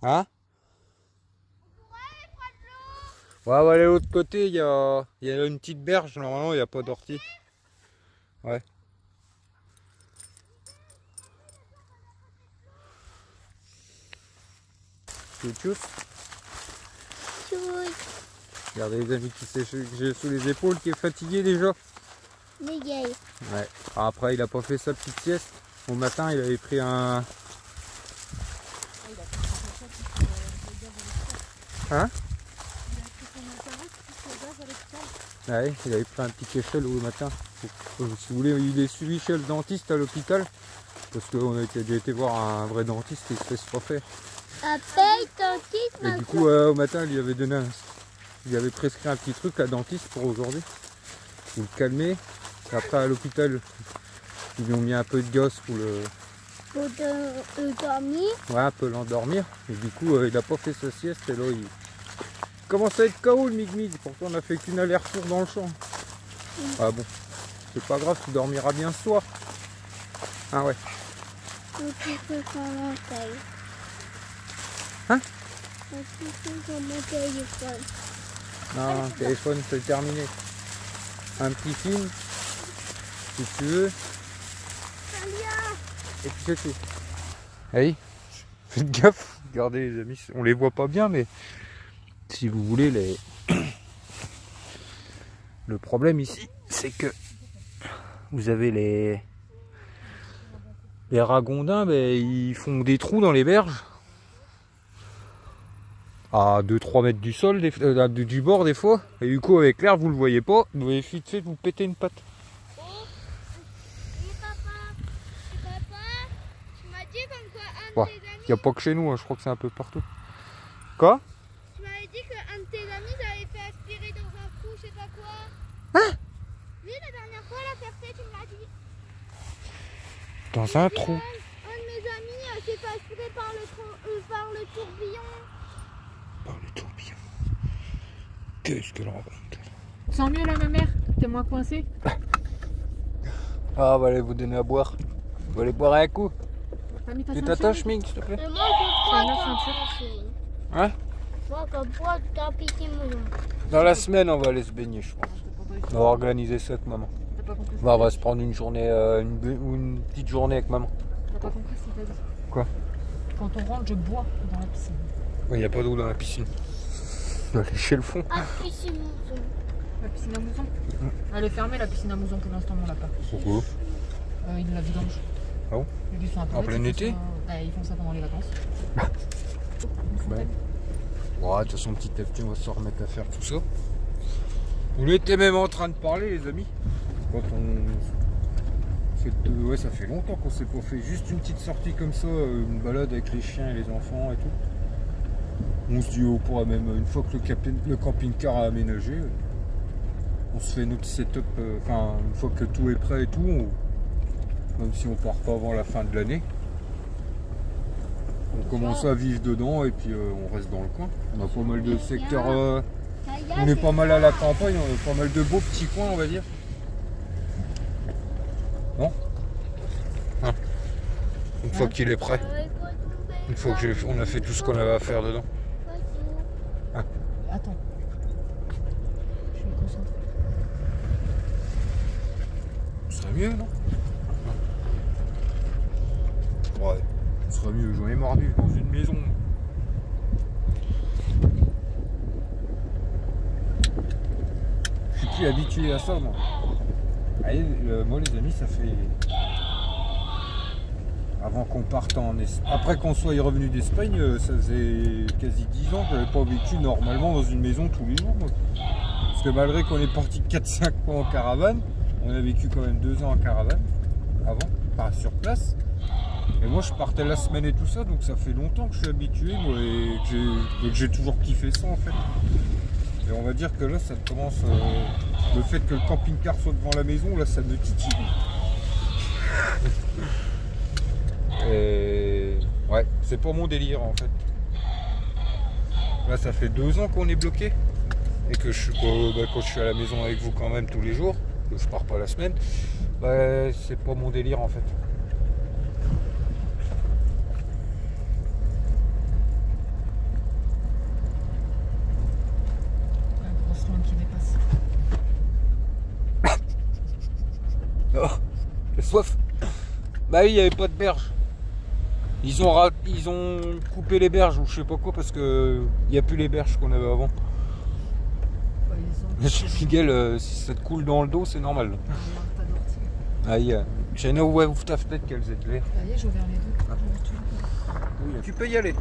Hein? Ouais, on va aller de l'autre côté, il y a une petite berge, normalement il n'y a pas d'ortie. Ouais. C'est tout. Regardez les amis qui sèchent sous les épaules, qui est fatigué déjà. Les gays. Ouais. Après il a pas fait sa petite sieste. Au matin il avait pris un... Hein? Ouais, il avait pris un petit échelle au matin. Si vous voulez, il est suivi chez le dentiste à l'hôpital. Parce qu'on a déjà été voir un vrai dentiste qui se laisse pas faire. Et du coup, au matin, il lui avait donné il avait prescrit un petit truc à dentiste pour aujourd'hui. Pour le calmer. Et après, à l'hôpital, ils lui ont mis un peu de gaz pour le... Pour dormir. Ouais, un peu l'endormir. Et du coup, il a pas fait sa sieste. Et là, il commence à être KO le mig-mig. Pourtant, on a fait qu'une aller-retour dans le champ. Ah bon, c'est pas grave, tu dormiras bien ce soir. Ah ouais. Hein? Non, le téléphone, c'est terminé. Un petit film, si tu veux. Et puis c'est tout. Allez, faites gaffe. Regardez les amis, on les voit pas bien, mais si vous voulez, le problème ici, c'est que vous avez les ragondins, ils font des trous dans les berges. À 2-3 mètres du sol, du bord des fois. Et du coup, avec l'air, vous le voyez pas. Vous avez vite fait de vous péter une patte. Ouais, il n'y a pas que chez nous, hein, je crois que c'est un peu partout. Quoi? Tu m'avais dit qu'un de tes amis avait fait aspirer dans un trou, je sais pas quoi. Hein? Oui, la dernière fois, la percée, tu me l'as dit. Dans un trou. Un de mes amis s'est fait aspirer par le tourbillon. Par le tourbillon. Qu'est-ce qu'elle raconte? Tu sens mieux là, ma mère? T'es moins coincé? Ah, on va aller vous donner à boire. On va aller boire un coup. T'as mis ta Tu ceinture? t'attaches, Ming, s'il te plaît? Et moi, je T'as bois une dans ceinture? la piscine. Hein? Moi, je bois dans la piscine, moi. Dans la semaine, on va aller se baigner, je pense. On va organiser ça avec maman. T'as pas compris? Bah, on va se prendre une journée, une petite journée avec maman. T'as pas compris ce qu'il t'a dit? Quoi? Quand on rentre, je bois dans la piscine. Il n'y a pas d'eau dans la piscine. On va aller chez le fond. Ah, piscine, moi. La piscine à mousson? Elle est fermée, la piscine à mousson, pour l'instant, on l'a pas. Pourquoi? Ils la vidange. Ah bon? Ils sont un peu En bêtes, plein ils font été? ça- Bah, ils font ça pendant les vacances. Une fontaine. Ouais, de toute façon, petit à petit, on va se remettre à faire tout ça. On était même en train de parler, les amis. Quand ouais, ça fait longtemps qu'on s'est pas fait juste une petite sortie comme ça, une balade avec les chiens et les enfants et tout. On se dit, on pourra même, une fois que le camping-car a aménagé, on se fait notre setup, enfin, une fois que tout est prêt et tout, même si on part pas avant la fin de l'année, on commence à vivre dedans et puis on reste dans le coin. On a pas mal de secteurs, on est pas mal à la campagne, on a pas mal de beaux petits coins, on va dire. Non? Hein? Une fois qu'il est prêt, une fois que on a fait tout ce qu'on avait à faire dedans. Attends. Je suis concentrée. Ce serait mieux, non? Ouais, ce serait mieux, j'en ai marre de vivre dans une maison. Je suis plus habitué à ça, moi. Allez, moi les amis, ça fait... Avant qu'on parte en Espagne, après qu'on soit revenu d'Espagne, ça faisait quasi 10 ans que j'avais pas vécu normalement dans une maison tous les jours, moi. Parce que malgré qu'on est parti 4-5 mois en caravane, on a vécu quand même 2 ans en caravane, avant, pas sur place. Et moi je partais la semaine et tout ça, donc ça fait longtemps que je suis habitué, moi, et que j'ai toujours kiffé ça en fait. Et on va dire que là ça commence, le fait que le camping-car soit devant la maison, là ça me titille. Et ouais, c'est pas mon délire en fait. Là ça fait 2 ans qu'on est bloqué et que je suis quand je suis à la maison avec vous quand même tous les jours, que je pars pas la semaine, bah, c'est pas mon délire en fait. Un gros sloan qui dépasse. Oh, j'ai soif. Bah oui, il n'y avait pas de berge. Ils ont coupé les berges ou je sais pas quoi parce que il n'y a plus les berges qu'on avait avant. Ouais, ils ont... Miguel, si ça te coule dans le dos, c'est normal. Aïe, j'ai no way ouvre ta fenêtre qu'elles aient de l'air. Allez, j'ai ouvert les deux. Ah. Oui, tu peux y aller.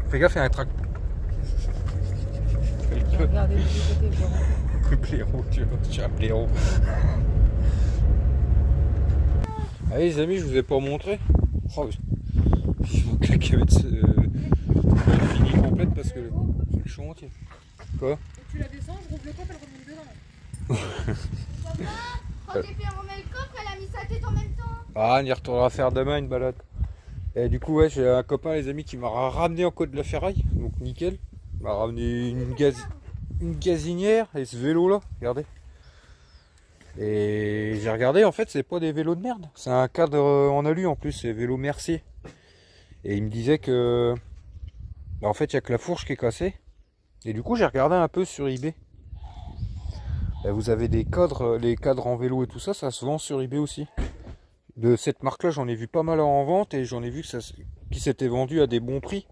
Fais gaffe, il y a un trac. J'ai regardé les deux côtés, genre. Blaireau, tu as un blaireau. Allez les amis, je vous ai pas montré. Oh, il manque la cavette finie complète parce que c'est le chantier. Quoi? Tu la descends, je rouvre le coffre, elle remonte dedans. Papa, quand j'ai fait remettre le coffre, elle a mis sa tête en même temps. Ah, on y retournera faire demain une balade. Et du coup, ouais, j'ai un copain, les amis, qui m'a ramené en côte de la ferraille. Donc nickel. Il m'a ramené une gazinière et ce vélo là, regardez. Et j'ai regardé, en fait, c'est pas des vélos de merde. C'est un cadre en alu en plus, c'est vélo Mercier. Et il me disait que, bah, en fait, il n'y a que la fourche qui est cassée. Et du coup, j'ai regardé un peu sur eBay. Et vous avez des cadres, les cadres en vélo et tout ça, ça se vend sur eBay aussi. De cette marque-là, j'en ai vu pas mal en vente et j'en ai vu que qui s'était vendu à des bons prix.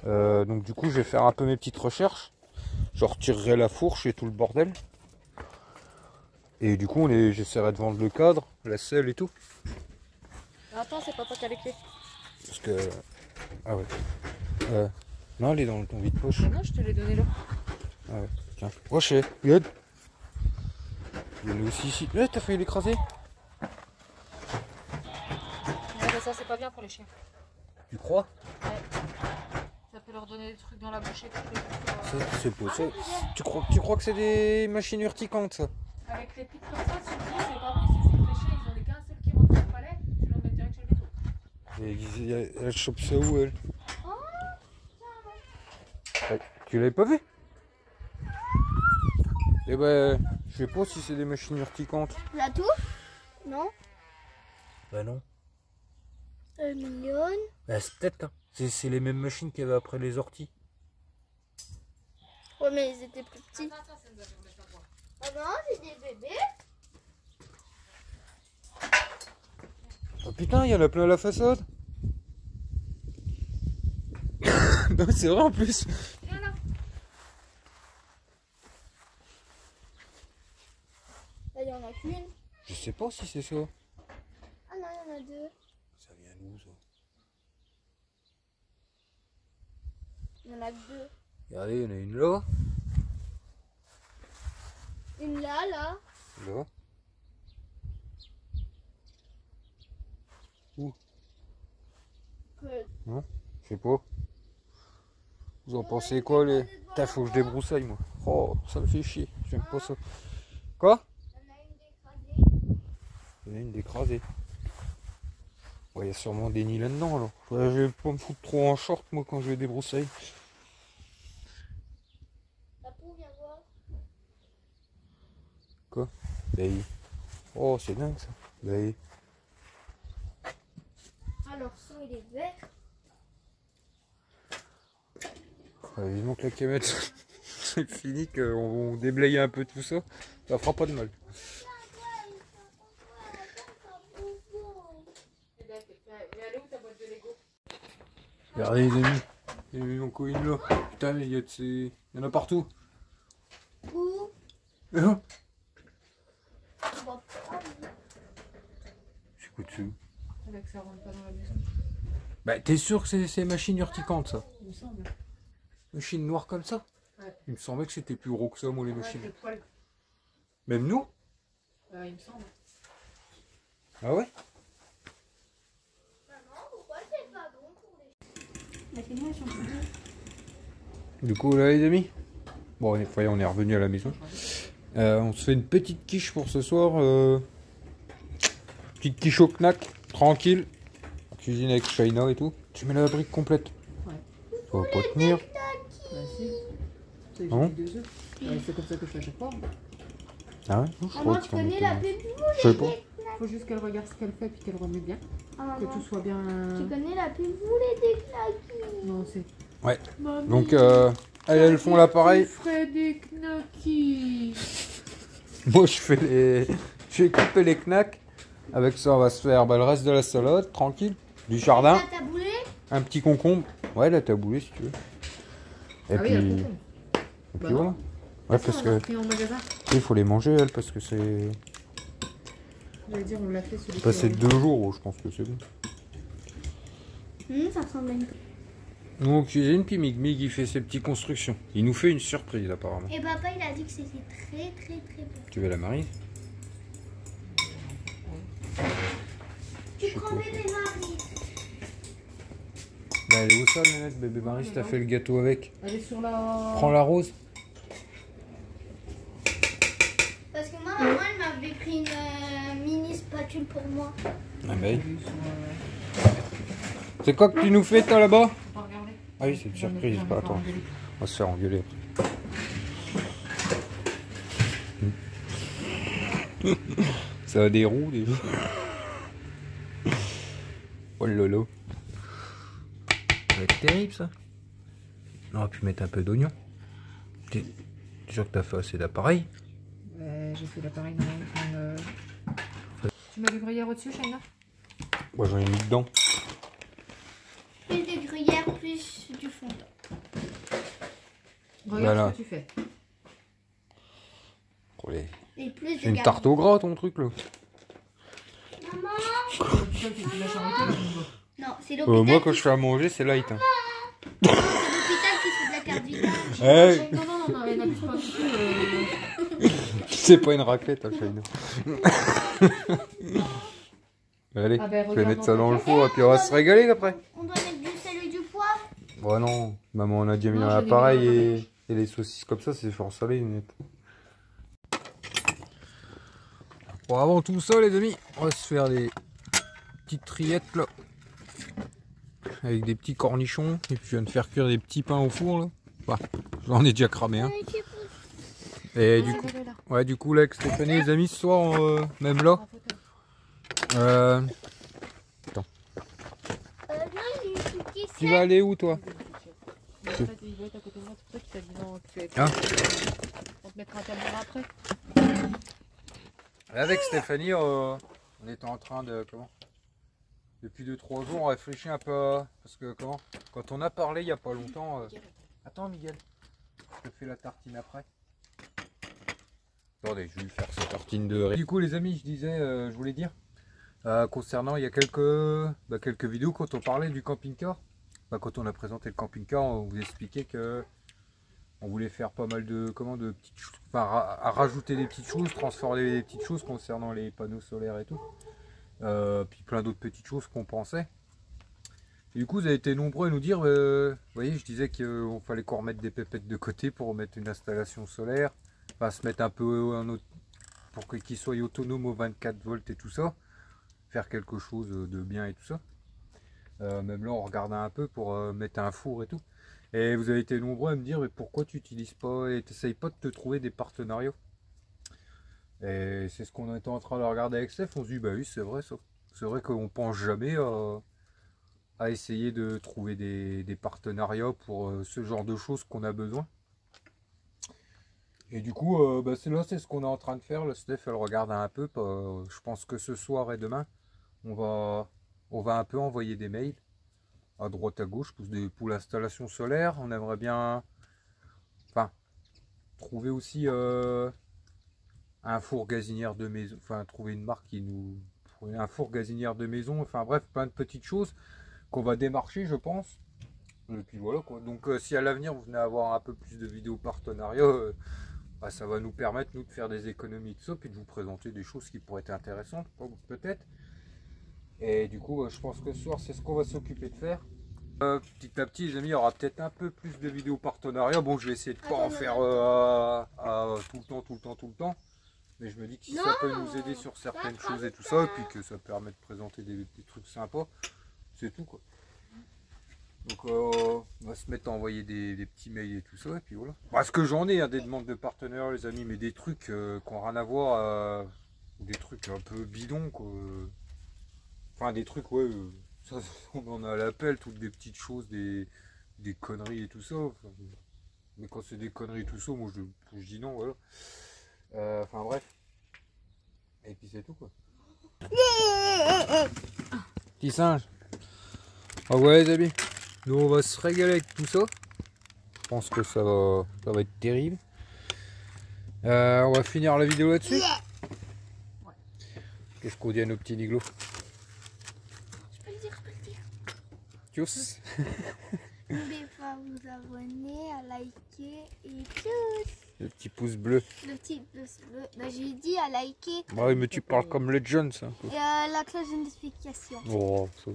Donc du coup, je vais faire un peu mes petites recherches. Je retirerai la fourche et tout le bordel. Et du coup, j'essaierai de vendre le cadre, la selle et tout. Attends, c'est papa qui a les clés. Parce que... Ah ouais. Non, elle est dans ton vide-poche. Non, je te l'ai donné là. Ah ouais, tiens. Rocher, regarde. Il y en a aussi ici. Eh, t'as failli l'écraser. Non, mais ça, c'est pas bien pour les chiens. Tu crois? Ouais. Ça peut leur donner des trucs dans la bouche et tout. C'est possible. Tu crois que c'est des machines urticantes, ça? Avec les pics comme ça, tu me dis, mais pas vrai, il suffit que les chiens, ils ont des qu'un seul qui rentre dans le palais, tu l'emmènes direct chez le métro. Et elle chope ça où, elle? Tu l'avais pas vu? Eh ben, je sais pas si c'est des machines urticantes. La toux? Non? Bah non. Elle est mignonne. Bah c'est peut-être, hein. C'est les mêmes machines qu'il y avait après les orties. Ouais, mais ils étaient plus petits. Attends, ça nous a fait remettre à boire. Ah non, c'est des bébés. Oh putain, il y en a plein à la façade. Non, c'est vrai en plus. Viens là. Là, il y en a qu'une. Je sais pas si c'est ça. Ah non, il y en a deux. Ça vient d'où ça? Il y en a que deux. Regardez, il y en a une là. Une là, là. Là. Où? Non, je sais pas. Vous en pensez quoi les... Putain, faut que je débroussaille moi. Oh, ça me fait chier, j'aime pas ça. Quoi? Il y en a une d'écrasée. Il y en a une d'écrasée. Ouais, il y a sûrement des nids là-dedans alors. Ouais, je vais pas me foutre trop en short moi quand je vais débroussailler. La poule, viens voir. Quoi? Ben, oh, c'est dingue ça. Ben, Ah, leur sang, il est vert. vivement que la camette c'est fini, qu'on déblaye un peu tout ça. Ça fera pas de mal. Mais elle est où ta boîte de Lego? Regardez les amis. Il y a une coïne là. Putain, il y a de ces... Il y en a partout. Où? Et là, On va pas. c'est quoi dessus? Avec que ça rentre pas dans la maison. Bah, t'es sûr que c'est ces machines urticantes ça? Il me semble. Machines noires comme ça? Ouais. Il me semblait que c'était plus gros que ça, moi, les Ouais, machines. les poils. Même nous? Il me semble. Ah ouais? Maman, pourquoi c'est pas bon pour les... Mais c'est moi, ils sont plus beaux. Du coup, là, les amis. Bon, on est revenu à la maison. On se fait une petite quiche pour ce soir. Petite quiche au knack, tranquille. Cuisine avec Shaina et tout. Tu mets la brique complète. Ouais. Ça va pas tenir. Bah si. C'est Ah bon j'ai 2 œufs. Ouais, c'est comme ça que je fais à chaque fois. Ah ouais? Je Maman, crois tu que t'en connais mettais la un. pub? Je sais pas. Faut juste qu'elle regarde ce qu'elle fait puis qu'elle remue bien. Ah, Que maman. tout soit bien. Tu connais la pub? Vous les déclaquis. Non, c'est. Ouais. Mamie, Donc, elles font l'appareil. Tu ferais des knackis. Moi, je fais les... Je vais couper les knacks. Avec ça, on va se faire le reste de la salade, tranquille. Du jardin. La taboulée? Un petit concombre. Ouais, la taboulée, si tu veux. Et Ah oui, puis... elle Et comprend. puis Bah voilà. non. Ouais, Ça, parce on que... l'a pris en magasin. Il faut les manger, elles, parce que c'est... J'allais dire, on l'a fait celui Passer qui 2 jours, je pense que c'est bon. Ça ressemble à une... Nous, on cuisine, puis Mig il fait ses petites constructions. Il nous fait une surprise, apparemment. Et papa, il a dit que c'était très bon. Tu veux la marier? Tu sais prends pas. bébé Marie. Bah, elle est au sol, Nanette. Bébé Marie, t'as fait le gâteau avec. Elle est sur la. Prends la rose. Parce que moi, maman, elle m'avait pris une mini spatule pour moi. Ah bah oui. Elle est sur, C'est quoi que tu nous fais, toi, là-bas? Faut pas regarder. Ah oui, c'est une surprise. Pas attends. On va se faire engueuler après. Ça a des roues, déjà. Oh lolo. Ça va être terrible, ça. On aurait pu mettre un peu d'oignon. T'es sûr que t'as fait assez d'appareil? J'ai fait l'appareil dans Tu mets le gruyère au-dessus, Shaina? Moi, j'en ai mis dedans. Plus de gruyère, plus du fondant. Regarde Voilà. ce que tu fais. Oh, les... Et plus de C'est une garde. tarte au gras, ton truc, là. Maman. C'est toi qui fais la charité, là, mon gars. Non, c'est l'hôpital. Moi, quand je fais à manger, c'est light. Hein. C'est l'hôpital qui se fait de la carte vitale. Hey, Non, elle n'abuse pas du tout. c'est pas une raclette, hein, Shaina. Allez, Ah ben, je vais regarde mettre ça dans dans ta le four et puis on va se régaler après. On doit mettre du sel et du poivre. Bon non, maman on a déjà mis Non, dans j'en ai mis l'appareil dans l'appareil. et les saucisses comme ça c'est fort salé net. Bon avant tout ça les amis, on va se faire des petites rillettes là. Avec des petits cornichons et puis je viens de faire cuire des petits pains au four là. Bah, j'en ai déjà cramé un. Et du coup là avec Stéphanie les amis ce soir même là. Tu vas aller où toi? Hein? On te mettra un caméra après. Avec Stéphanie on était en train de depuis 2-3 jours on réfléchit un peu parce que quand on a parlé il n'y a pas longtemps. Attends Miguel, je te fais la tartine après. Attendez, je vais lui faire sa tartine de riz. Du coup les amis, je disais, je voulais dire, concernant il y a quelques vidéos quand on parlait du camping-car. Quand on a présenté le camping-car, on vous expliquait que on voulait faire pas mal de petites choses, à rajouter des petites choses, transformer des petites choses concernant les panneaux solaires et tout. Puis plein d'autres petites choses qu'on pensait. Et du coup vous avez été nombreux à nous dire, vous voyez je disais qu'il fallait qu'on remette des pépettes de côté pour mettre une installation solaire. Enfin, se mettre un peu pour qu'il soit autonome aux 24 volts et tout ça, faire quelque chose de bien et tout ça. Même là on regardait un peu pour mettre un four et tout. Et vous avez été nombreux à me dire mais pourquoi tu n'utilises pas et t'essayes pas de te trouver des partenariats. Et c'est ce qu'on était en train de regarder avec Steph, on se dit bah oui c'est vrai ça. C'est vrai qu'on pense jamais à essayer de trouver des partenariats pour ce genre de choses qu'on a besoin. Et du coup, c'est ce qu'on est en train de faire. Le Steph, elle regarde un peu. Je pense que ce soir et demain, on va un peu envoyer des mails à droite à gauche pour l'installation solaire. On aimerait bien trouver aussi un four gazinière de maison. Enfin, trouver une marque qui nous... Un four gazinière de maison. Enfin bref, plein de petites choses qu'on va démarcher, je pense. Et puis voilà quoi. Donc si à l'avenir, vous venez avoir un peu plus de vidéos partenariats... ça va nous permettre nous de faire des économies de ça puis de vous présenter des choses qui pourraient être intéressantes peut-être. Et du coup je pense que ce soir c'est ce qu'on va s'occuper de faire. Petit à petit les amis, il y aura peut-être un peu plus de vidéos partenariats. Bon je vais essayer de pas en faire tout le temps, mais je me dis que si ça peut nous aider sur certaines choses et tout ça, et puis que ça permet de présenter des trucs sympas, c'est tout quoi. Donc on va se mettre à envoyer des petits mails et tout ça, et puis voilà. Parce que j'en ai des demandes de partenaires les amis, mais des trucs qui n'ont rien à voir, des trucs un peu bidons quoi. Enfin des trucs ouais, ça, on en a à l'appel, toutes des petites choses, des conneries et tout ça. Enfin, mais quand c'est des conneries et tout ça, moi je dis non, voilà. Enfin bref. Et puis c'est tout quoi. Petit singe. Ah ouais les amis. Nous on va se régaler avec tout ça. Je pense que ça va être terrible. On va finir la vidéo là-dessus. Ouais. Qu'est-ce qu'on dit à nos petits niglos? Je peux le dire. Tchuss. N'oubliez pas à vous abonner, à liker et tchuss. Le petit pouce bleu. Le petit pouce bleu. Bah, j'ai dit à liker. Bah oui mais tu parles comme les Jones. Hein. Et la cloche de notification. Oh, ça...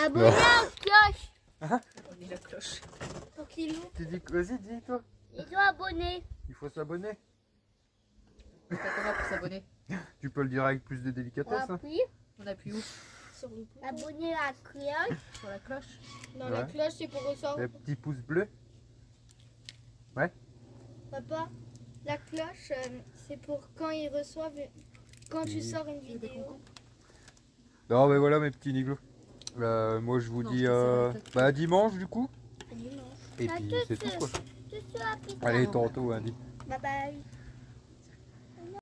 Abonnez à la cloche. Hein? Abonnez la cloche. Pour qu'il Vas-y, dis toi. il doit abonner. Il faut s'abonner. On fait comment pour s'abonner? Tu peux le dire avec plus de On délicatesse. Hein. appuie On appuie où? sur le bouton. Abonner à la cloche. Sur la cloche. Non, la cloche c'est pour recevoir. Le petit pouce bleu. Ouais. Papa, la cloche c'est pour quand ils reçoivent, quand tu sors une vidéo. Non mais voilà mes petits niglos. Moi je vous dis à dimanche du coup. À dimanche. Et puis c'est tout quoi. Tout ça, Allez tantôt Andy. Bye bye.